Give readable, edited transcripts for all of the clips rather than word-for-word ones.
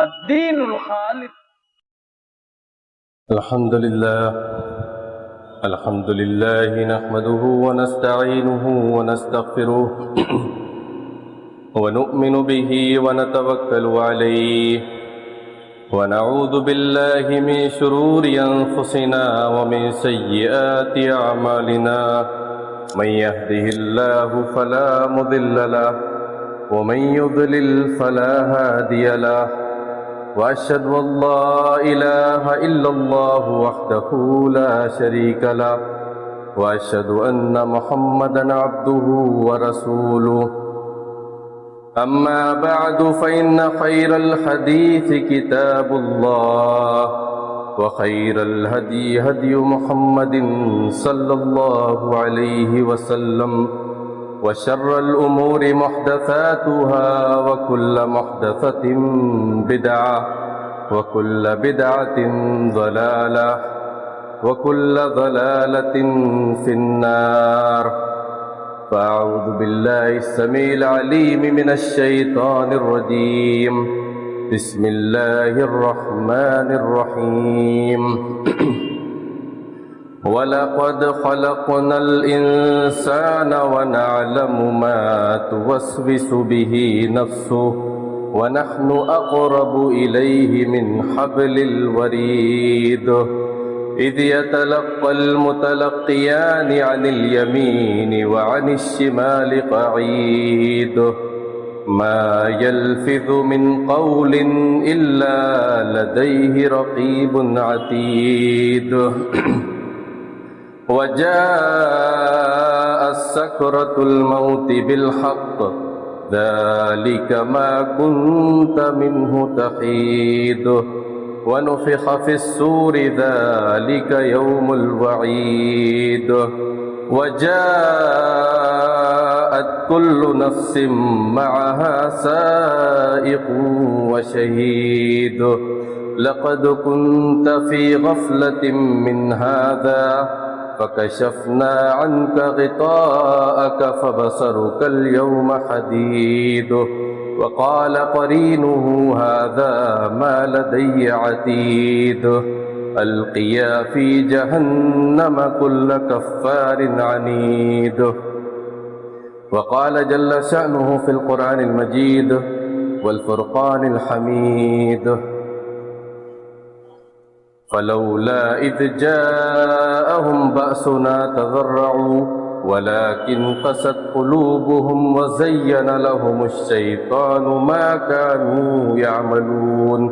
الدین الخالص. الحمد لله نحمده ونستعينه ونستغفره ونؤمن به ونتوكل عليه ونعوذ بالله من شرور أنفسنا ومن سيئات أعمالنا من يهده الله فلا مضل له ومن يضلل فلا هادي له وأشهد أن لا إله إلا الله وحده لا شريك له وأشهد أن محمدا عبده ورسوله. أما بعد فإن خير الحديث كتاب الله وخير الهدي هدي محمد صلى الله عليه وسلم وشر الأمور محدثاتها وكل محدثة بدعة وكل بدعة ضلالة وكل ضلالة في النار. فأعوذ بالله السميع العليم من الشيطان الرجيم. بسم الله الرحمن الرحيم. وَلَقَدْ خَلَقْنَا الْإِنسَانَ وَنَعْلَمُ مَا تُوَسْوِسُ بِهِ نَفْسُهُ وَنَحْنُ أَقْرَبُ إِلَيْهِ مِنْ حَبْلِ الْوَرِيدِ إِذْ يَتَلَقَّى الْمُتَلَقِّيَانِ عَنِ الْيَمِينِ وَعَنِ الشِّمَالِ قَعِيدٌ مَا يَلْفِظُ مِنْ قَوْلٍ إِلَّا لَدَيْهِ رَقِيبٌ عَتِيدٌ. وجاء سكرة الموت بالحق ذلك ما كنت منه تحيد ونفخ في الصور ذلك يوم الوعيد وجاءت كل نفس معها سائق وشهيد لقد كنت في غفلة من هذا فكشفنا عنك غطاءك فبصرك اليوم حديد وقال قرينه هذا ما لدي عتيد ألقيا في جهنم كل كفار عنيد. وقال جل شأنه في القرآن المجيد والفرقان الحميد فلولا إذ جاءهم بأسنا تضرعوا ولكن قست قلوبهم وزين لهم الشيطان ما كانوا يعملون.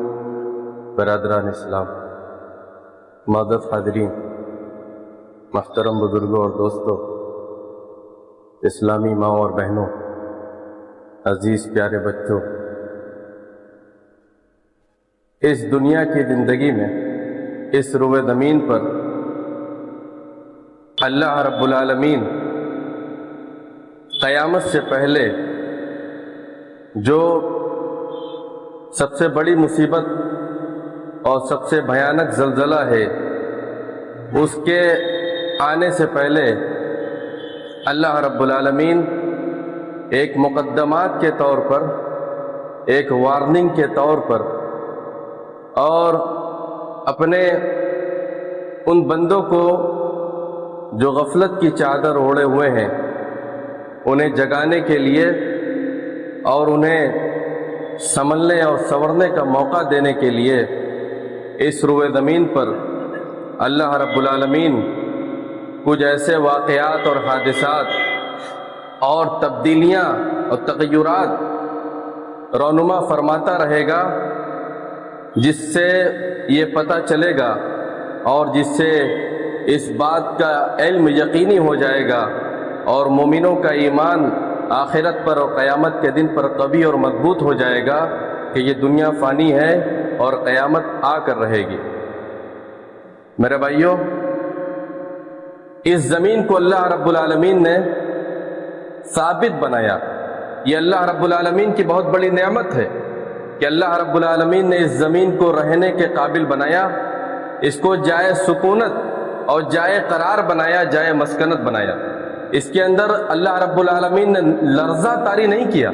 برادران اسلام، معزز حاضرین، محترم بزرگوں اور دوستوں، اسلامی ماؤں اور بہنوں، عزیز پیارے بچوں، اس دنیا کی زندگی میں اس روئے زمین پر اللہ رب العالمین قیامت سے پہلے جو سب سے بڑی مصیبت اور سب سے بھیانک زلزلہ ہے اس کے آنے سے پہلے اللہ رب العالمین ایک مقدمات کے طور پر، ایک وارننگ کے طور پر اور اپنے ان بندوں کو جو غفلت کی چادر اوڑھے ہوئے ہیں انہیں جگانے کے لیے اور انہیں سنبھلنے اور سنورنے کا موقع دینے کے لیے اس روئے زمین پر اللہ رب العالمین کچھ ایسے واقعات اور حادثات اور تبدیلیاں اور تغیرات رونما فرماتا رہے گا جس سے یہ پتہ چلے گا اور جس سے اس بات کا علم یقینی ہو جائے گا اور مومنوں کا ایمان آخرت پر اور قیامت کے دن پر قوی اور مضبوط ہو جائے گا کہ یہ دنیا فانی ہے اور قیامت آ کر رہے گی. میرے بھائیوں، اس زمین کو اللہ رب العالمین نے ثابت بنایا. یہ اللہ رب العالمین کی بہت بڑی نعمت ہے کہ اللہ رب العالمین نے اس زمین کو رہنے کے قابل بنایا، اس کو جائے سکونت اور جائے قرار بنایا، جائے مسکنت بنایا. اس کے اندر اللہ رب العالمین نے لرزہ طاری نہیں کیا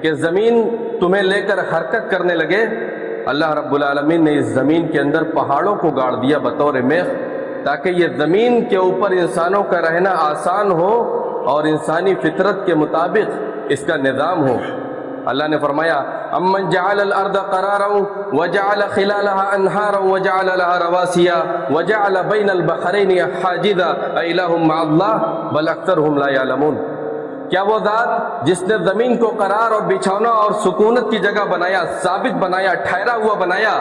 کہ زمین تمہیں لے کر حرکت کرنے لگے اللہ رب العالمین نے اس زمین کے اندر پہاڑوں کو گاڑ دیا بطور میخ، تاکہ یہ زمین کے اوپر انسانوں کا رہنا آسان ہو اور انسانی فطرت کے مطابق اس کا نظام ہو۔ اللہ نے فرمایا امن جعل الارض قرارا وجعل خلالها انہارا وجعل لها رواسیا وجعل بین البحرین حاجزا االہ مع اللہ بل اکثرهم لا یعلمون۔ کیا وہ ذات جس نے زمین کو قرار اور بچھونا اور سکونت کی جگہ بنایا، ثابت بنایا، ٹھہرا ہوا بنایا،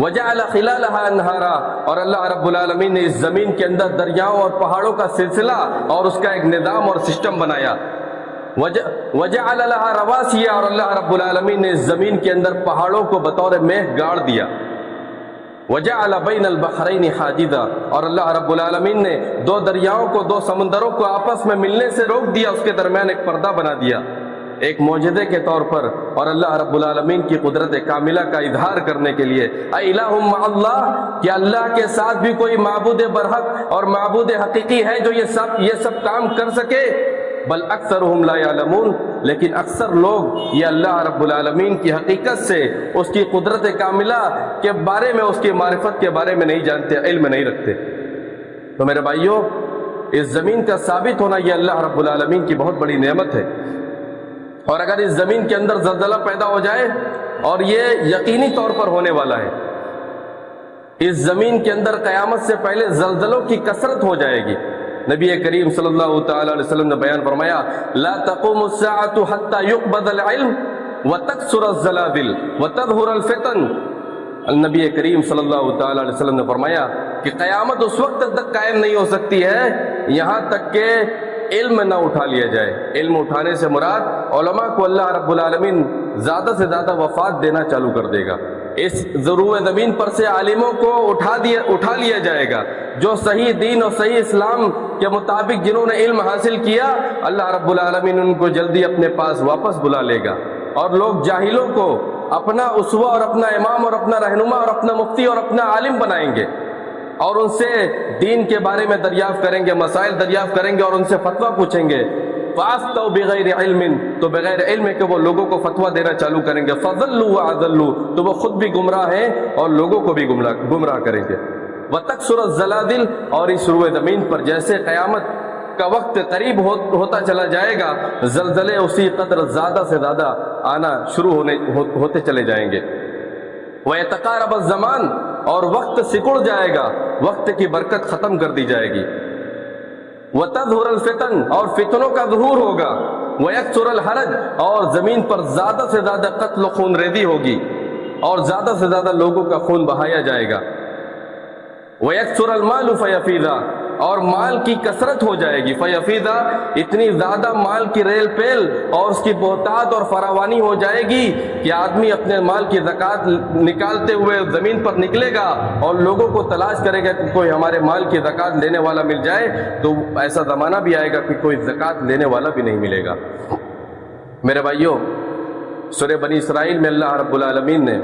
وجعل خلالها انہارا، اور اللہ رب العالمین نے اس زمین کے اندر دریاؤں اور پہاڑوں کا سلسلہ اور اس کا ایک نظام اور سسٹم بنایا، وجعل لها رواسیا، اور اللہ رب العالمین نے اس زمین کے اندر پہاڑوں کو بطور میخ گاڑ دیا، وجعل بین البحرین حاجزا، اور اللہ رب العالمین نے دو دریاؤں کو، دو سمندروں کو آپس میں ملنے سے روک دیا، اس کے درمیان ایک پردہ بنا دیا ایک معجزے کے طور پر، اور اللہ رب العالمین کی قدرت کاملہ کا اظہار کرنے کے لیے الہ مع اللہ، کہ اللہ کے ساتھ بھی کوئی معبود برحق اور معبود حقیقی ہے جو یہ سب کام کر سکے، بل اکثرهم لا یعلمون، لیکن اکثر لوگ یہ اللہ رب العالمین کی حقیقت سے، اس کی قدرت کاملہ کے بارے میں، اس کی معرفت کے بارے میں نہیں جانتے، علم نہیں رکھتے۔ تو میرے بھائیوں، اس زمین کا ثابت ہونا یہ اللہ رب العالمین کی بہت بڑی نعمت ہے، اور اگر اس زمین کے اندر زلزلہ پیدا ہو جائے، اور یہ یقینی طور پر ہونے والا ہے، اس زمین کے اندر قیامت سے پہلے زلزلوں کی کثرت ہو جائے گی۔ نبی کریم صلی اللہ تعالی علیہ وسلم نے بیان فرمایا لا تقوم الساعة حتى يقبض العلم وتكثر الزلازل وتظهر الفتن۔ نبی کریم صلی اللہ تعالی علیہ وسلم نے فرمایا کہ قیامت اس وقت تک قائم نہیں ہو سکتی ہے یہاں تک کہ علم نہ اٹھا لیا جائے۔ علم اٹھانے سے مراد علماء کو اللہ رب العالمین زیادہ سے زیادہ وفات دینا چالو کر دے گا، اس ضرور زمین پر سے عالموں کو اٹھا لیا جائے گا، جو صحیح دین اور صحیح اسلام کے مطابق جنہوں نے علم حاصل کیا، اللہ رب العالمین ان کو جلدی اپنے پاس واپس بلا لے گا، اور لوگ جاہلوں کو اپنا اسوہ اور اپنا امام اور اپنا رہنما اور اپنا مفتی اور اپنا عالم بنائیں گے، اور ان سے دین کے بارے میں دریافت کریں گے، مسائل دریافت کریں گے، اور ان سے فتویٰ پوچھیں گے۔ فَأَفْتَوْا بِغَيْرِ عِلْمٍ، تو بغیر علم کے وہ لوگوں کو فتویٰ دینا چالو کریں گے۔ فَضَلُّوا وَأَضَلُّوا، تو وہ خود بھی گمراہ ہیں اور لوگوں کو بھی گمراہ کریں گے۔ وَتَكْثُرُ الزَّلَازِلُ، اور اس روئے زمین پر جیسے قیامت کا وقت قریب ہوتا چلا جائے گا، زلزلے اسی قدر زیادہ سے زیادہ آنا شروع ہوتے چلے جائیں گے۔ وَيَتَقَارَبَ الزَّمَانُ، اور وقت سکڑ جائے گا، وقت کی برکت ختم کر دی جائے گی۔ وَتَظْهُرَ الْفِتَنُ، اور فتنوں کا ظہور ہوگا۔ وَيَكْثُرَ الْحَرَجُ، اور زمین پر زیادہ سے زیادہ قتل و خون ریزی ہوگی اور زیادہ سے زیادہ لوگوں کا خون بہایا جائے گا۔ وَيَكْثُرَ الْمَالُ فَيَفِيضَ، اور مال کی کثرت ہو جائے گی۔ فَيَفِيضَ، اتنی زیادہ مال کی ریل پیل اور اس کی بہتات اور فراوانی ہو جائے گی کہ آدمی اپنے مال کی زکوٰۃ نکالتے ہوئے زمین پر نکلے گا اور لوگوں کو تلاش کرے گا کہ کوئی ہمارے مال کی زکوٰۃ لینے والا مل جائے، تو ایسا زمانہ بھی آئے گا کہ کوئی زکوٰۃ لینے والا بھی نہیں ملے گا۔ میرے بھائیوں، سورہ بنی اسرائیل میں اللہ رب العالمین نے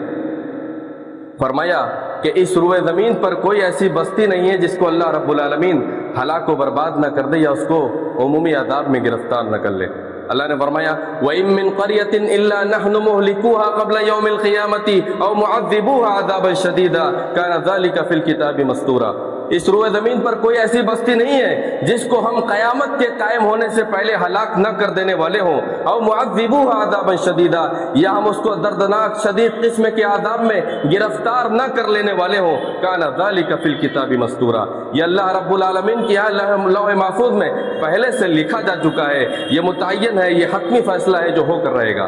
فرمایا کہ اس روئے زمین پر کوئی ایسی بستی نہیں ہے جس کو اللہ رب العالمین ہلاک و برباد نہ کر دے یا اس کو عمومی عذاب میں گرفتار نہ کر لے۔ اللہ نے فرمایا وَإِن مِّن قَرْيَةٍ إِلَّا نَحْنُ مُهْلِكُوهَا قَبْلَ يَوْمِ الْقِيَامَةِ أَوْ مُعَذِّبُوهَا عَذَابًا شَدِيدًا كَانَ ذَلِكَ فِي الْكِتَابِ مَسْطُورًا۔ اس روئے زمین پر کوئی ایسی بستی نہیں ہے جس کو ہم قیامت کے قائم ہونے سے پہلے ہلاک نہ کر دینے والے ہوں۔ او معذبوها عذابا شدیدا، یا ہم اس کو دردناک شدید قسم کے عذاب میں گرفتار نہ کر لینے والے ہوں۔ کان ذلک فی الکتاب مسطورا، یہ اللہ رب العالمین کی لوح محفوظ میں پہلے سے لکھا جا چکا ہے، یہ متعین ہے، یہ حتمی فیصلہ ہے جو ہو کر رہے گا۔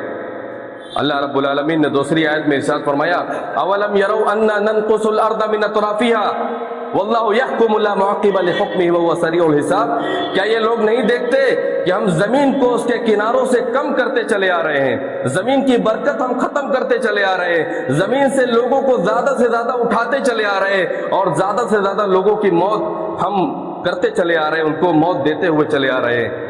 اللہ رب العالمین نے دوسری آیت میں ارشاد فرمایا اولم يروا انا ننقص الارض من اطرافها واللہ یحکم لا معقب لحکمہ وهو سریع الحساب، کیا یہ لوگ نہیں دیکھتے کہ ہم زمین کو اس کے کناروں سے کم کرتے چلے آ رہے ہیں، زمین کی برکت ہم ختم کرتے چلے آ رہے ہیں، زمین سے لوگوں کو زیادہ سے زیادہ اٹھاتے چلے آ رہے ہیں، اور زیادہ سے زیادہ لوگوں کی موت ہم کرتے چلے آ رہے ہیں، ان کو موت دیتے ہوئے چلے آ رہے ہیں۔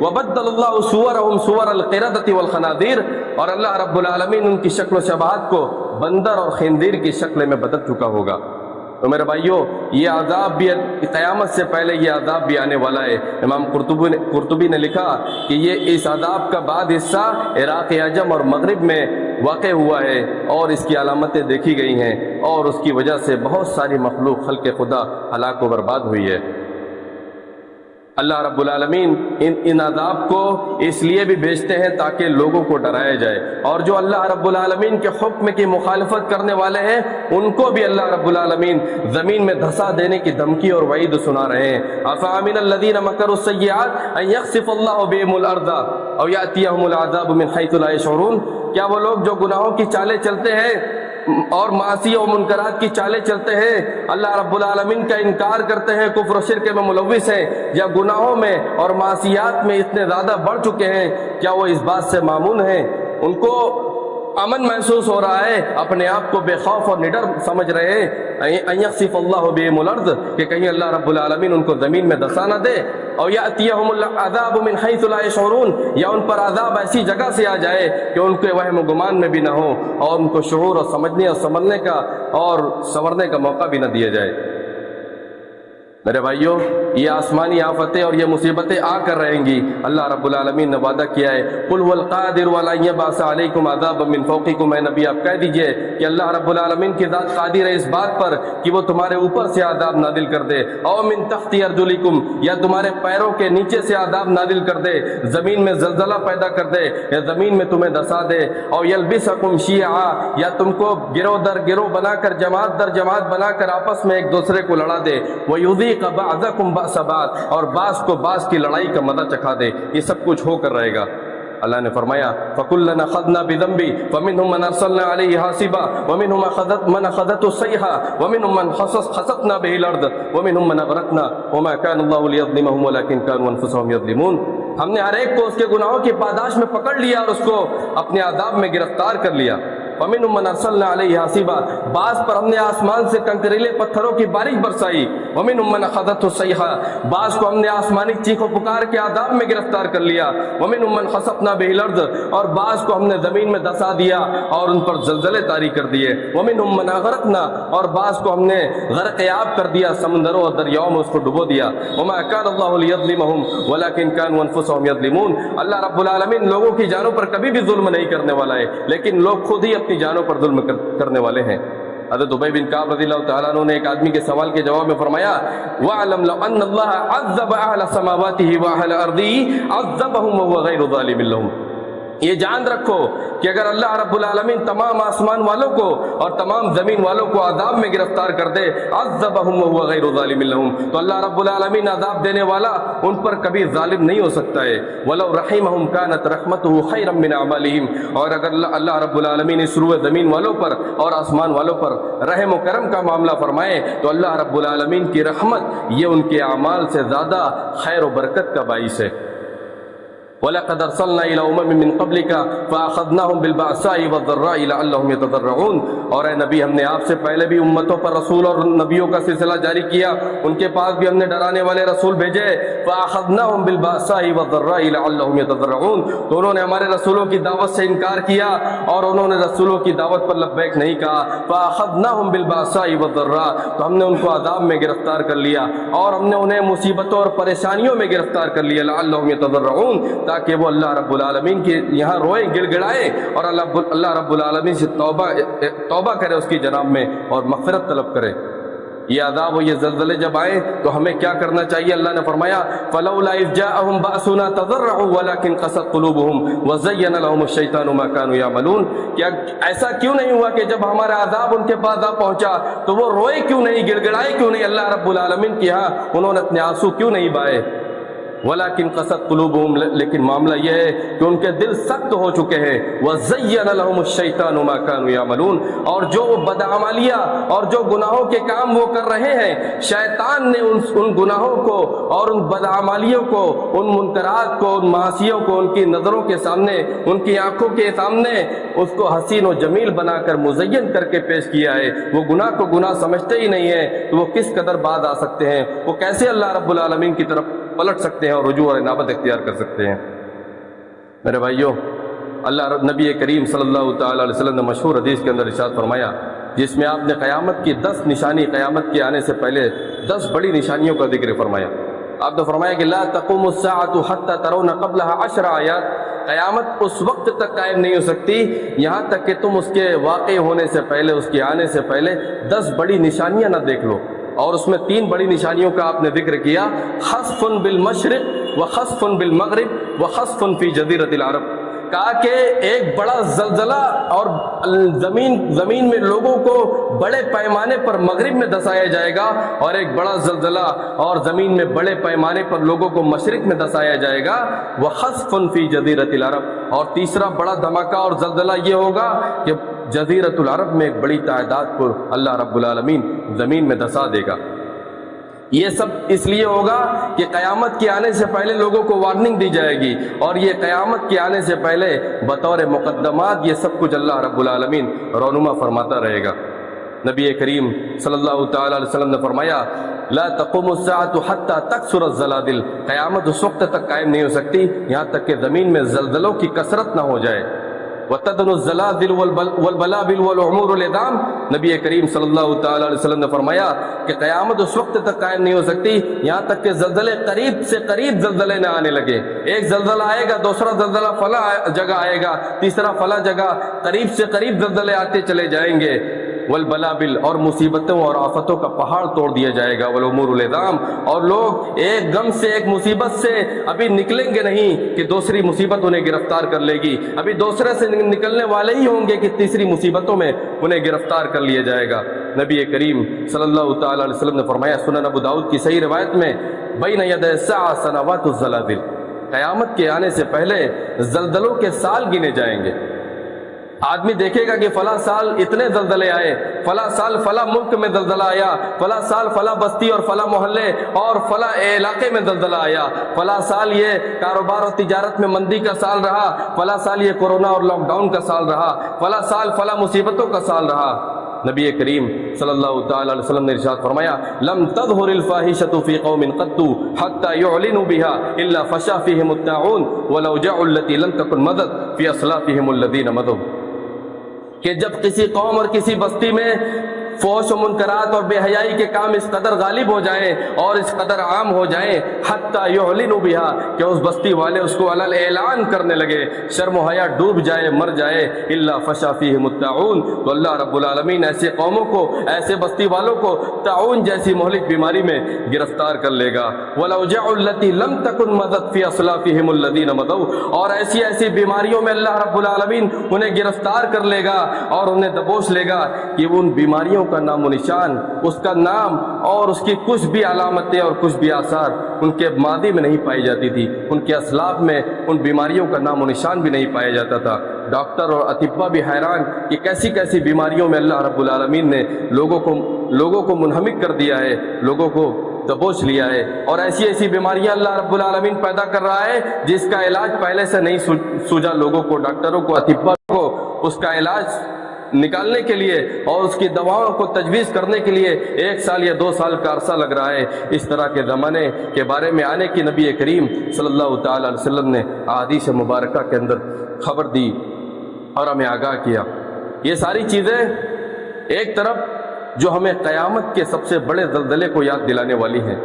وبدل اللہ صورہم صور القردۃ والخنازیر، اور اللہ رب العالمین ان کی شکل و شباہت کو بندر اور خنزیر کی شکل میں بدل چکا ہوگا۔ تو میرے بھائیوں، یہ عذاب بھی قیامت سے پہلے یہ عذاب بھی آنے والا ہے۔ امام قرطبی نے لکھا کہ یہ اس عذاب کا بعد حصہ عراق عجم اور مغرب میں واقع ہوا ہے، اور اس کی علامتیں دیکھی گئی ہیں، اور اس کی وجہ سے بہت ساری مخلوق خلق خدا ہلاک و برباد ہوئی ہے۔ اللہ رب العالمین ان عذاب کو اس لیے بھی بھیجتے ہیں تاکہ لوگوں کو ڈرایا جائے، اور جو اللہ رب العالمین کے حکم کی مخالفت کرنے والے ہیں ان کو بھی اللہ رب العالمین زمین میں دھسا دینے کی دھمکی اور وعید سنا رہے ہیں۔ افامن الذین مکروا السیئات ان یخسف اللہ بہم الارض او یاتیہم العذاب من حیث لا یشعرون، کیا وہ لوگ جو گناہوں کی چالیں چلتے ہیں اور معاصی و منکرات کی چالیں چلتے ہیں، اللہ رب العالمین کا انکار کرتے ہیں، کفر و شرک میں ملوث ہیں، یا گناہوں میں اور معصیات میں اتنے زیادہ بڑھ چکے ہیں، کیا وہ اس بات سے مامون ہیں؟ ان کو امن محسوس ہو رہا ہے، اپنے آپ کو بے خوف اور نڈر سمجھ رہے ہیں، ان یخسف اللہ بہم الارض، کہ کہیں اللہ رب العالمین ان کو زمین میں دھسا نہ دے، اور یاتیہم العذاب من حیث لا یشعرون، یا ان پر عذاب ایسی جگہ سے آ جائے کہ ان کے وہم و گمان میں بھی نہ ہو، اور ان کو شعور اور سمجھنے اور سنبھلنے کا اور سنورنے کا موقع بھی نہ دیا جائے۔ میرے بھائیوں، یہ آسمانی آفتیں اور یہ مصیبتیں آ کر رہیں گی۔ اللہ رب العالمین نے وعدہ کیا ہے، قل هو القادر ولا يبعث عليكم عذابا من فوقكم، اے نبی آپ کہہ دیجئے کہ اللہ رب العالمین کی ذات قادر ہے اس بات پر کہ وہ تمہارے اوپر سے عذاب نازل کر دے، او من تحت ارجلکم، یا تمہارے پیروں کے نیچے سے عذاب نازل کر دے، زمین میں زلزلہ پیدا کر دے، یا زمین میں تمہیں دھسا دے، او یلبسکم شیعا، یا تم کو گروہ در گروہ بنا کر جماعت در جماعت بنا کر آپس میں ایک دوسرے کو لڑا دے، ویذیق بعضکم بأس بعض، اور بعض کو بعض کی لڑائی کا مزہ چکھا دے۔ یہ سب کچھ ہو کر رہے گا۔ اللہ نے فرمایا فَكُلًّا أَخَذْنَا بِذَنبِهِ فَمِنْهُمْ مَنْ أَرْسَلْنَا عَلَيْهِ حَاصِبًا وَمِنْهُمْ مَنْ أَخَذَتْهُ الصَّيْحَةُ وَمِنْهُمْ مَنْ خَسَفْنَا بِهِ الْأَرْضَ وَمِنْهُمْ مَنْ أَغْرَقْنَا وَمَا كَانَ اللَّهُ لِيَظْلِمَهُمْ وَلَكِنْ كَانُوا أَنفُسَهُمْ يَظْلِمُونَ، ہم نے ہر ایک کو اس کے گناہوں کی پاداش میں پکڑ لیا اور اس کو اپنے عذاب میں گرفتار کر لیا۔ وَمِنْهُمْ مَنْ أَرْسَلْنَا عَلَيْهِ حَاصِبًا، بعض پر ہم نے آسمان سے کنکریلے پتھروں کی بارش برسائی، وَمِنْهُمْ مَنْ أَخَذَتْهُ الصَّيْحَةُ، بعض کو ہم نے آسمانی چیخ و پکار کے عذاب میں گرفتار کر لیا، وَمِنْهُمْ مَنْ خَسَفْنَا بِهِ الْأَرْضَ، اور بعض کو ہم نے زمین میں دھسا دیا اور ان پر زلزلے طاری کر دیے، وَمِنْهُمْ مَنْ أَغْرَقْنَا، اور بعض کو ہم نے غرق آب کر دیا، سمندروں اور دریاؤں میں اس کو ڈبو دیا، وَمَا كَانَ اللَّهُ لِيَظْلِمَهُمْ وَلَكِنْ كَانُوا أَنفُسَهُمْ يَظْلِمُونَ، اللہ رب العالمین لوگوں کی جانوں پر کبھی بھی ظلم نہیں کرنے والا ہے، لیکن لوگ خود ہی اپنی جانوں پر ظلم کرنے والے ہیں۔ حضرت ابی بن کعب رضی اللہ تعالیٰ عنہ نے ایک آدمی کے سوال کے جواب میں فرمایا وَاعْلَمْ لَوْ أَنَّ اللَّهَ عَذَّبَ أَهْلَ سَمَاوَاتِهِ وَأَهْلَ أَرْضِهِ عَذَّبَهُمْ وَهُوَ غَيْرُ ظَالِمٍ لَهُمْ، یہ جان رکھو کہ اگر اللہ رب العالمین تمام آسمان والوں کو اور تمام زمین والوں کو عذاب میں گرفتار کر دے، عذبہم وہو غیر ظالم لہم، تو اللہ رب العالمین عذاب دینے والا ان پر کبھی ظالم نہیں ہو سکتا ہے۔ ولو رحمہم کانت رحمتہ خیرا من اعمالہم، اور اگر اللہ رب العالمین اس روئے زمین والوں پر اور آسمان والوں پر رحم و کرم کا معاملہ فرمائے تو اللہ رب العالمین کی رحمت یہ ان کے اعمال سے زیادہ خیر و برکت کا باعث ہے۔ وَلَقَدْ أَرْسَلْنَا إِلَىٰ أُمَمٍ مِّن قَبْلِكَ فَأَخَذْنَاهُمْ بِالْبَأْسَاءِ وَالضَّرَّاءِ لَعَلَّهُمْ يَتَضَرَّعُونَ، اور اے نبی ہم نے آپ سے پہلے بھی امتوں پر رسول اور نبیوں کا سلسلہ جاری کیا، ان کے پاس بھی ہم نے ڈرانے والے رسول بھیجے، فَأَخَذْنَاهُمْ بِالْبَأْسَاءِ وَالضَّرَّاءِ لَعَلَّهُمْ يَتَضَرَّعُونَ، تو انہوں نے ہمارے رسولوں کی دعوت سے انکار کیا اور انہوں نے رسولوں کی دعوت پر لبیک نہیں کہا، فَأَخَذْنَاهُمْ بِالْبَأْسَاءِ وَالضَّرَّاءِ، تو ہم نے ان کو عذاب میں گرفتار کر لیا اور ہم نے انہیں مصیبتوں اور پریشانیوں میں گرفتار کر لیا، لعلہم یتضرعون، تاکہ وہ اللہ رب العالمین کی یہاں روئے گڑ گڑائے اور اللہ رب العالمین سے توبہ کرے اس کی جناب میں اور مغفرت طلب کرے۔ یہ عذاب و یہ زلزلے جب آئے تو ہمیں کیا کرنا چاہیے؟ اللہ نے فرمایا فَلَوْلَا إِذْ جَاءَهُمْ بَأْسُنَا تَضَرَّعُوا وَلَكِنْ قَسَتْ قُلُوبُهُمْ وَزَيَّنَ لَهُمُ الشَّيْطَانُ مَا كَانُوا يَعْمَلُونَ، کیا ایسا کیوں نہیں ہوا کہ جب ہمارا عذاب ان کے پاس آ پہنچا تو وہ روئے کیوں نہیں، گڑ گڑائے کیوں نہیں؟ اللہ رب العالمین کی ہاں انہوں نے اپنے آنسو کیوں نہیں بہائے؟ وَلَكِنْ قَسَتْ قُلُوبُهُمْ، لیکن معاملہ یہ ہے کہ ان کے دل سخت ہو چکے ہیں، وَزَيَّنَ لَهُمُ الشَّيْطَانُ مَا كَانُوا يَعْمَلُونَ، اور جو بدعمالیہ اور جو گناہوں کے کام وہ کر رہے ہیں، شیطان نے ان گناہوں کو اور ان بدعمالیوں کو، ان منکرات کو، ان معاصیوں کو ان کی نظروں کے سامنے، ان کی آنکھوں کے سامنے اس کو حسین و جمیل بنا کر مزین کر کے پیش کیا ہے۔ وہ گناہ کو گناہ سمجھتے ہی نہیں ہیں تو وہ کس قدر بعد آ سکتے ہیں، وہ کیسے اللہ رب العالمین کی طرف پلٹ سکتے ہیں اور رجوع اور انابت اختیار کر سکتے ہیں۔ میرے بھائیوں، اللہ نبی کریم صلی اللہ تعالیٰ علیہ وسلم نے مشہور حدیث کے اندر ارشاد فرمایا، جس میں آپ نے قیامت کی 10 نشانی، قیامت کے آنے سے پہلے 10 بڑی نشانیوں کا ذکر فرمایا۔ آپ نے فرمایا کہ لا تقوم الساعة حتى ترون قبلها 10 آیات، قیامت اس وقت تک قائم نہیں ہو سکتی یہاں تک کہ تم اس کے واقع ہونے سے پہلے، اس کے آنے سے پہلے 10 بڑی نشانیاں نہ دیکھ لو۔ اور اس میں 3 بڑی نشانیوں کا آپ نے ذکر کیا، خسف بالمشرق وخسف بالمغرب وخسف فی جزیرۃ العرب۔ کہا کہ ایک بڑا زلزلہ اور زمین میں لوگوں کو بڑے پیمانے پر مغرب میں دسایا جائے گا، اور ایک بڑا زلزلہ اور زمین میں بڑے پیمانے پر لوگوں کو مشرق میں دسایا جائے گا، وخسف فی جزیرۃ العرب۔ اور تیسرا بڑا دھماکہ اور زلزلہ یہ ہوگا کہ جزیرۃ العرب میں ایک بڑی تعداد کو اللہ رب العالمین زمین میں دسا دے گا۔ یہ سب اس لیے ہوگا کہ قیامت کے آنے سے پہلے لوگوں کو وارننگ دی جائے گی، اور یہ قیامت کے آنے سے پہلے بطور مقدمات یہ سب کچھ اللہ رب العالمین رونما فرماتا رہے گا۔ نبی کریم صلی اللہ تعالیٰ علیہ وسلم نے فرمایا، لا تقوم الساعة حتى تكثر الزلازل، قیامت اس وقت تک قائم نہیں ہو سکتی یہاں تک کہ زمین میں زلزلوں کی کثرت نہ ہو جائے۔ وتدن الزلازل والبلابل والعمور العظام، نبی کریم صلی اللہ تعالیٰ علیہ وسلم نے فرمایا کہ قیامت اس وقت تک قائم نہیں ہو سکتی یہاں تک کہ زلزلے قریب سے قریب زلزلے نہ آنے لگے۔ ایک زلزلہ آئے گا، دوسرا زلزلہ فلاں جگہ آئے گا، تیسرا فلاں جگہ، قریب سے قریب زلزلے آتے چلے جائیں گے۔ والبلابل، اور مصیبتوں اور آفتوں کا پہاڑ توڑ دیا جائے گا۔ والامور العظام، اور لوگ ایک غم سے، ایک مصیبت سے ابھی نکلیں گے نہیں کہ دوسری مصیبت انہیں گرفتار کر لے گی، ابھی دوسرے سے نکلنے والے ہی ہوں گے کہ تیسری مصیبتوں میں انہیں گرفتار کر لیا جائے گا۔ نبی کریم صلی اللہ تعالیٰ علیہ وسلم نے فرمایا، سنن ابو داؤد کی صحیح روایت میں، بین ید الساعۃ سنوات الزلازل، قیامت کے آنے سے پہلے زلزلوں کے سال گنے جائیں گے۔ آدمی دیکھے گا کہ فلاں سال اتنے زلزلے آئے، فلاں سال فلاں ملک میں زلزلہ آیا، فلاں سال فلاں بستی اور فلاں محلے اور فلاں علاقے میں زلزلہ آیا، فلاں سال یہ کاروبار اور تجارت میں مندی کا سال رہا، فلاں سال یہ کورونا اور لاک ڈاؤن کا سال رہا، فلاں سال فلاں مصیبتوں کا سال رہا۔ نبی کریم صلی اللہ تعالی علیہ وسلم نے ارشاد فرمایا، لم تظہر الفاحشۃ فی قوم قط حتی یعلنوا بها الا فشا فیہم الطاعون والاوجاع التي لم تکن مضت فی اسلافہم الذین مضوا، کہ جب کسی قوم اور کسی بستی میں فحش و منکرات اور بے حیائی کے کام اس قدر غالب ہو جائیں اور اس قدر عام ہو جائیں، حتی یعلنوا بها، کہ اس بستی والے اس کو علل اعلان کرنے لگے، شرم و حیا ڈوب جائے، مر جائے، الا فشا فیہم الطاعون، تو اللہ رب العالمین ایسے قوموں کو، ایسے بستی والوں کو طاعون جیسی مہلک بیماری میں گرفتار کر لے گا۔ والاوجاع التي لم تكن مضت في اسلافهم الذين مضوا، اور ایسی ایسی بیماریوں میں اللہ رب العالمین انہیں گرفتار کر لے گا اور انہیں دبوچ لے گا کہ ان بیماریوں کا نام و نشان، اس کا نام اور اس کی کچھ بھی علامتیں اور کچھ بھی آثار ان کے ماضی میں نہیں پائی جاتی تھی، ان کے اسلاف میں ان بیماریوں کا نام و نشان بھی نہیں پایا جاتا تھا۔ ڈاکٹر اور اطباء بھی حیران کہ کیسی کیسی بیماریوں میں اللہ رب العالمین نے لوگوں کو منہمک کر دیا ہے، لوگوں کو دبوچ لیا ہے، اور ایسی ایسی بیماریاں اللہ رب العالمین پیدا کر رہا ہے جس کا علاج پہلے سے نہیں سوجا لوگوں کو، ڈاکٹروں کو، اطباء کو اس کا علاج نکالنے کے لیے اور اس کی دواؤں کو تجویز کرنے کے لیے 1 سال یا 2 سال کا عرصہ لگ رہا ہے۔ اس طرح کے زمانے کے بارے میں آنے کی نبی کریم صلی اللہ تعالی علیہ وسلم نے احادیث مبارکہ کے اندر خبر دی اور ہمیں آگاہ کیا۔ یہ ساری چیزیں ایک طرف جو ہمیں قیامت کے سب سے بڑے زلزلے کو یاد دلانے والی ہیں۔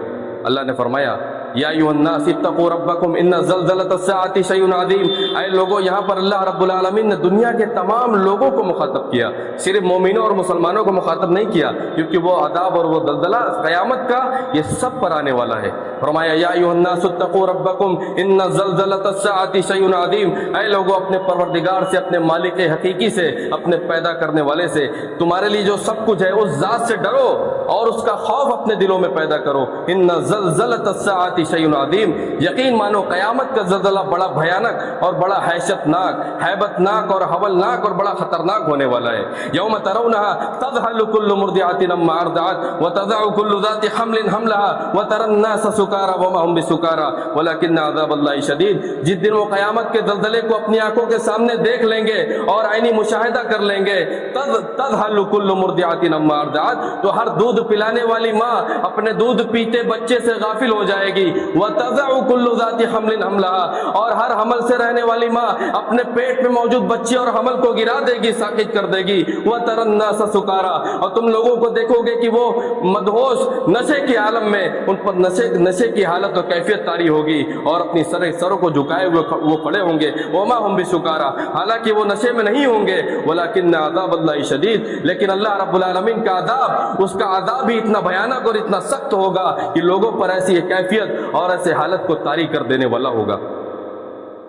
اللہ نے فرمایا، یا ایھا الناس اتقوا ربکم ان زلزلۃ الساعۃ شیء عظیم، اے لوگوں، یہاں پر اللہ رب العالمین نے دنیا کے تمام لوگوں کو مخاطب کیا، صرف مومنوں اور مسلمانوں کو مخاطب نہیں کیا، کیونکہ وہ عذاب اور وہ زلزلہ قیامت کا یہ سب پر آنے والا ہے۔ فرمایا، یا ایھا الناس اتقوا ربکم ان زلزلۃ الساعۃ شیء عظیم، اے لوگوں، اپنے پروردگار سے، اپنے مالک حقیقی سے، اپنے پیدا کرنے والے سے، تمہارے لیے جو سب کچھ ہے اس ذات سے ڈرو اور اس کا خوف اپنے دلوں میں پیدا کرو۔ ان زلزلۃ الساعۃ شیء عظیم، یقین مانو قیامت کا زلزلہ بڑا بھیانک اور بڑا حیشت ناک، ہیبت ناک اور ہولناک اور بڑا خطرناک ہونے والا ہے۔ یوم ترونها تذهل كل مرضعة عما ارضعت وتضع كل ذات حمل حملها وترى الناس سکارا وما هم بسکارا ولکن عذاب اللہ شدید. جس دن وہ قیامت کے زلزلے کو اپنی آنکھوں کے سامنے دیکھ لیں گے اور عینی مشاہدہ کر لیں گے, تذہل کل مرضعۃ عما ارضعت, تو ہر دودھ پلانے والی ماں اپنے دودھ پیتے بچے سے غافل ہو جائے گی. وتضع کل ذات حمل حملها, اور ہر حمل سے رہنے والی ماں اپنے پیٹ میں موجود بچے اور حمل کو گرا دے گی, ساقط کر دے گی. وتری الناس سکارا, اور تم لوگوں کو دیکھو گے کہ وہ مدہوش نشے کے عالم میں, ان پر نشے کی حالت اور کیفیت طاری ہوگی اور اپنی سروں کو جھکائے ہوئے وہ کھڑے ہوں گے. وما هم بسکارا, حالانکہ وہ نشے میں نہیں ہوں گے. ولکن عذاب اللہ شدید, لیکن اللہ رب العالمین کا عذاب, اس کا عذاب ہی اتنا بھیانک اور اتنا سخت ہوگا کہ لوگوں پر ایسی کیفیت اور ایسے حالت کو طاری کر دینے والا ہوگا.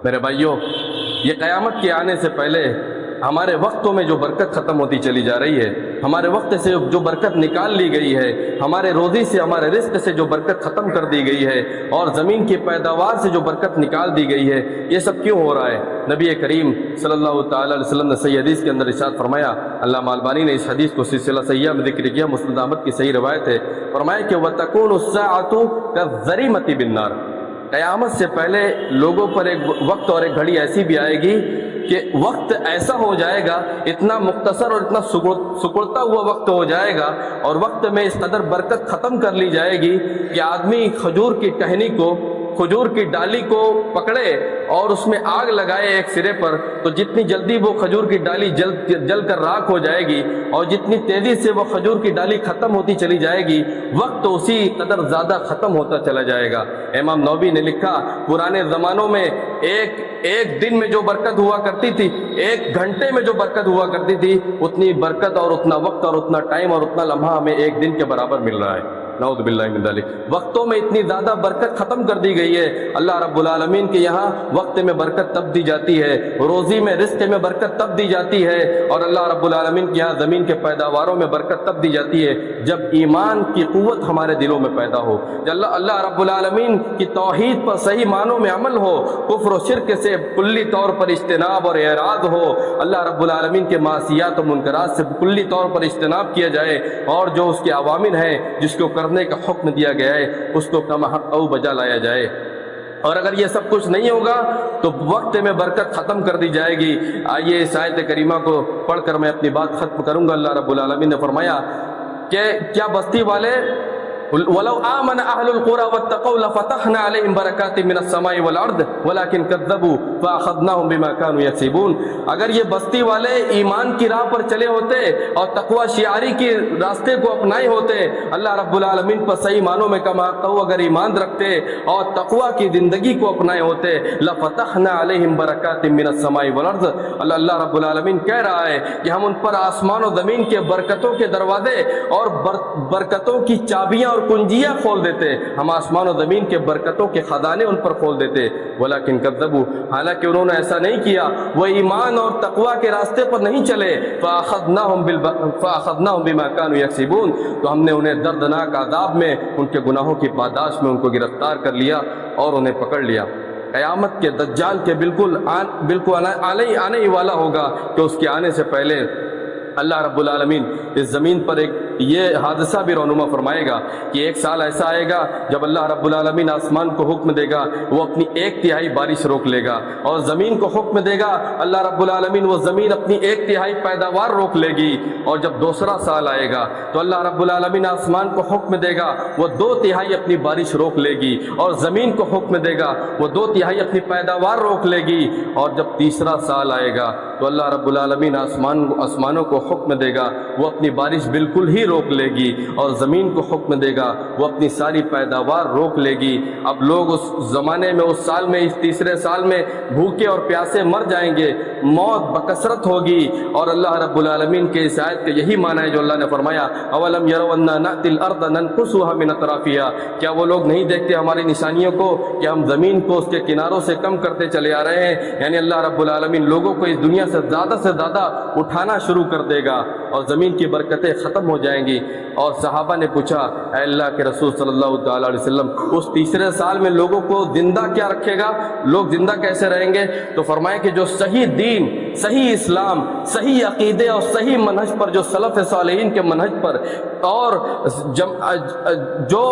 میرے بھائیوں, یہ قیامت کے آنے سے پہلے ہمارے وقتوں میں جو برکت ختم ہوتی چلی جا رہی ہے, ہمارے وقت سے جو برکت نکال لی گئی ہے, ہمارے روزی سے, ہمارے رزق سے جو برکت ختم کر دی گئی ہے, اور زمین کی پیداوار سے جو برکت نکال دی گئی ہے, یہ سب کیوں ہو رہا ہے؟ نبی کریم صلی اللہ تعالی علیہ وسلم نے صحیح حدیث کے اندر ارشاد فرمایا, علامہ البانی نے اس حدیث کو سلسلہ صحیحہ میں ذکر کیا, مسند احمد کی صحیح روایت ہے, فرمایا کہ وَتَكُونُ السَّاعَةُ كَالظَّرِيمَةِ بِالنَّارِ, قیامت سے پہلے لوگوں پر ایک وقت اور ایک گھڑی ایسی بھی آئے گی کہ وقت ایسا ہو جائے گا, اتنا مختصر اور اتنا سکڑتا ہوا وقت ہو جائے گا, اور وقت میں اس قدر برکت ختم کر لی جائے گی کہ آدمی کھجور کی ٹہنی کو, کھجور کی ڈالی کو پکڑے اور اس میں آگ لگائے ایک سرے پر, تو جتنی جلدی وہ کھجور کی ڈالی جل کر راکھ ہو جائے گی, اور جتنی تیزی سے وہ کھجور کی ڈالی ختم ہوتی چلی جائے گی, وقت اسی قدر زیادہ ختم ہوتا چلا جائے گا. امام نووی نے لکھا, پرانے زمانوں میں ایک دن میں جو برکت ہوا کرتی تھی, ایک گھنٹے میں جو برکت ہوا کرتی تھی, اتنی برکت اور اتنا وقت اور اتنا ٹائم اور اتنا لمحہ ہمیں ایک دن کے برابر مل رہا ہے. نعوذ باللہ من ذلک. وقتوں میں اتنی زیادہ برکت ختم کر دی گئی ہے. اللہ رب العالمین کے یہاں وقت میں برکت تب دی جاتی ہے, روزی میں, رزق میں برکت تب دی جاتی ہے, اور اللہ رب العالمین کے یہاں زمین کے پیداواروں میں برکت تب دی جاتی ہے جب ایمان کی قوت ہمارے دلوں میں پیدا ہو, جب اللہ رب العالمین کی توحید پر صحیح معنوں میں عمل ہو, کفر و شرک سے کلی طور پر اجتناب اور اعراض ہو, اللہ رب العالمین کے معصیات و منکرات سے کلی طور پر اجتناب کیا جائے, اور جو اس کے عوامر ہیں جس کو کرنے کا حکم دیا گیا ہے اس کو کما حق او بجا لایا جائے. اور اگر یہ سب کچھ نہیں ہوگا تو وقت میں برکت ختم کر دی جائے گی. آئیے اس آیت کریمہ کو پڑھ کر میں اپنی بات ختم کروں گا. اللہ رب العالمین نے فرمایا کہ کیا بستی والے, وَلَوْ آمَنَ أَهْلُ الْقُرَى وَاتَّقَوْا لَفَتَحْنَا عَلَيْهِمْ بَرَكَاتٍ مِّنَ السَّمَاءِ وَالْأَرْضِ وَلَكِنْ كَذَّبُوا فَأَخَذْنَاهُمْ بِمَا كَانُوا يَكْسِبُونَ. اگر یہ بستی والے ایمان کی راہ پر چلے ہوتے اور تقوی شعاری کے راستے کو اپنائے ہوتے, اللہ رب العالمین پر صحیح معنوں میں کما اگر ایمان رکھتے اور تقوی کی زندگی کو اپنائے ہوتے, لَفَتَحْنَا عَلَيْهِمْ بَرَكَاتٍ مِّنَ السَّمَاءِ وَالْأَرْضِ. اللہ رب العالمین کہہ رہا ہے کہ ہم ان پر آسمان و زمین کے برکتوں کے دروازے اور برکتوں کی چابیاں اور کنجیاں کھول دیتے, ہم آسمان و زمین کے برکتوں کے خزانے ان پر کھول دیتے. ولیکن کذبوا, حالانکہ انہوں نے ایسا نہیں کیا, وہ ایمان اور تقوی کے راستے پر نہیں چلے. فاخذناهم بما كانوا يكسبون, تو ہم نے انہیں دردناک عذاب میں, ان کے گناہوں کی پاداش میں ان کو گرفتار کر لیا اور انہیں پکڑ لیا. قیامت کے دجال کے بالکل آنے ہی والا ہوگا کہ اس کے آنے سے پہلے اللہ رب العالمین اس زمین پر ایک یہ حادثہ بھی رونما فرمائے گا کہ ایک سال ایسا آئے گا جب اللہ رب العالمین آسمان کو حکم دے گا وہ اپنی 1/3 بارش روک لے گا, اور زمین کو حکم دے گا اللہ رب العالمین وہ زمین اپنی 1/3 پیداوار روک لے گی. اور جب دوسرا سال آئے گا تو اللہ رب العالمین آسمان کو حکم دے گا وہ 2/3 اپنی بارش روک لے گی, اور زمین کو حکم دے گا وہ 2/3 اپنی پیداوار روک لے گی. اور جب تیسرا سال آئے گا تو اللہ رب العالمین آسمانوں کو حکم دے گا وہ اپنی بارش بالکل ہی روک لے گی, اور زمین کو حکم دے گا وہ اپنی ساری پیداوار روک لے گی. اب لوگ اس زمانے میں, اس سال میں, اس تیسرے سال میں بھوکے اور پیاسے مر جائیں گے, موت بکثرت ہوگی. اور اللہ رب العالمین کے اس آیت کا یہی معنی ہے جو اللہ نے فرمایا اولم یروا انا نأتی الارض ننقصها من اطرافها, کیا وہ لوگ نہیں دیکھتے ہماری نشانیوں کو کہ ہم زمین کو اس کے کناروں سے کم کرتے چلے آ رہے ہیں. یعنی اللہ رب العالمین لوگوں کو اس دنیا سے زیادہ اٹھانا شروع کر دے گا. اور زمین کی برکتیں ختم ہو جائیں گی۔ اور صحابہ نے پوچھا اے اللہ کے رسول صلی اللہ تعالیٰ علیہ وسلم اس تیسرے سال میں لوگوں کو زندہ کیا رکھے گا، لوگ زندہ کیسے رہیں گے؟ تو فرمائے کہ جو صحیح دین، صحیح اسلام، صحیح عقیدے اور صحیح منہج پر، جو سلف صالحین کے منہج پر اور جو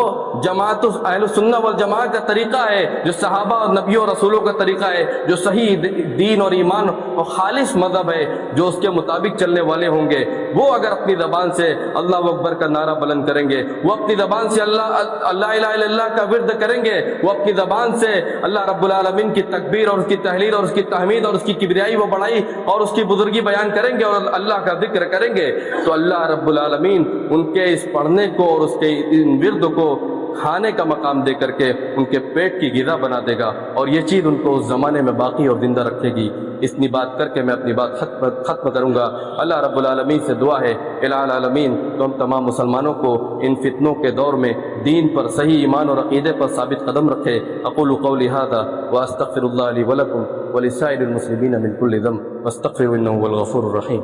جماعت اہل سنہ والجماعت کا طریقہ ہے، جو صحابہ اور نبیوں اور رسولوں کا طریقہ ہے، جو صحیح دین اور ایمان اور خالص مذہب ہے، جو اس کے مطابق چلنے والے ہوں گے، وہ اگر اپنی زبان سے اللہ اکبر کا نعرہ بلند کریں گے، وہ اپنی زبان سے اللہ الہ الا اللہ کا ورد کریں گے، وہ اپنی زبان سے اللہ رب العالمین کی تکبیر اور اس کی تحلیل اور اس کی تحمید اور اس کی کبریائی و بڑائی اور اس کی بزرگی بیان کریں گے اور اللہ کا ذکر کریں گے، تو اللہ رب العالمین ان کے اس پڑھنے کو اور اس کے ان ورد کو کھانے کا مقام دے کر کے ان کے پیٹ کی غذا بنا دے گا، اور یہ چیز ان کو اس زمانے میں باقی اور زندہ رکھے گی۔ اتنی بات کر کے میں اپنی بات ختم کروں گا۔ اللہ رب العالمین سے دعا ہے الہ العالمین تو ہم تمام مسلمانوں کو ان فتنوں کے دور میں دین پر، صحیح ایمان اور عقیدے پر ثابت قدم رکھے۔ اقول قولی ھذا واستغفر اللہ لی ولکم ولسائر المسلمین من کل ذنب واستغفروا انہ هو الغفور الرحیم۔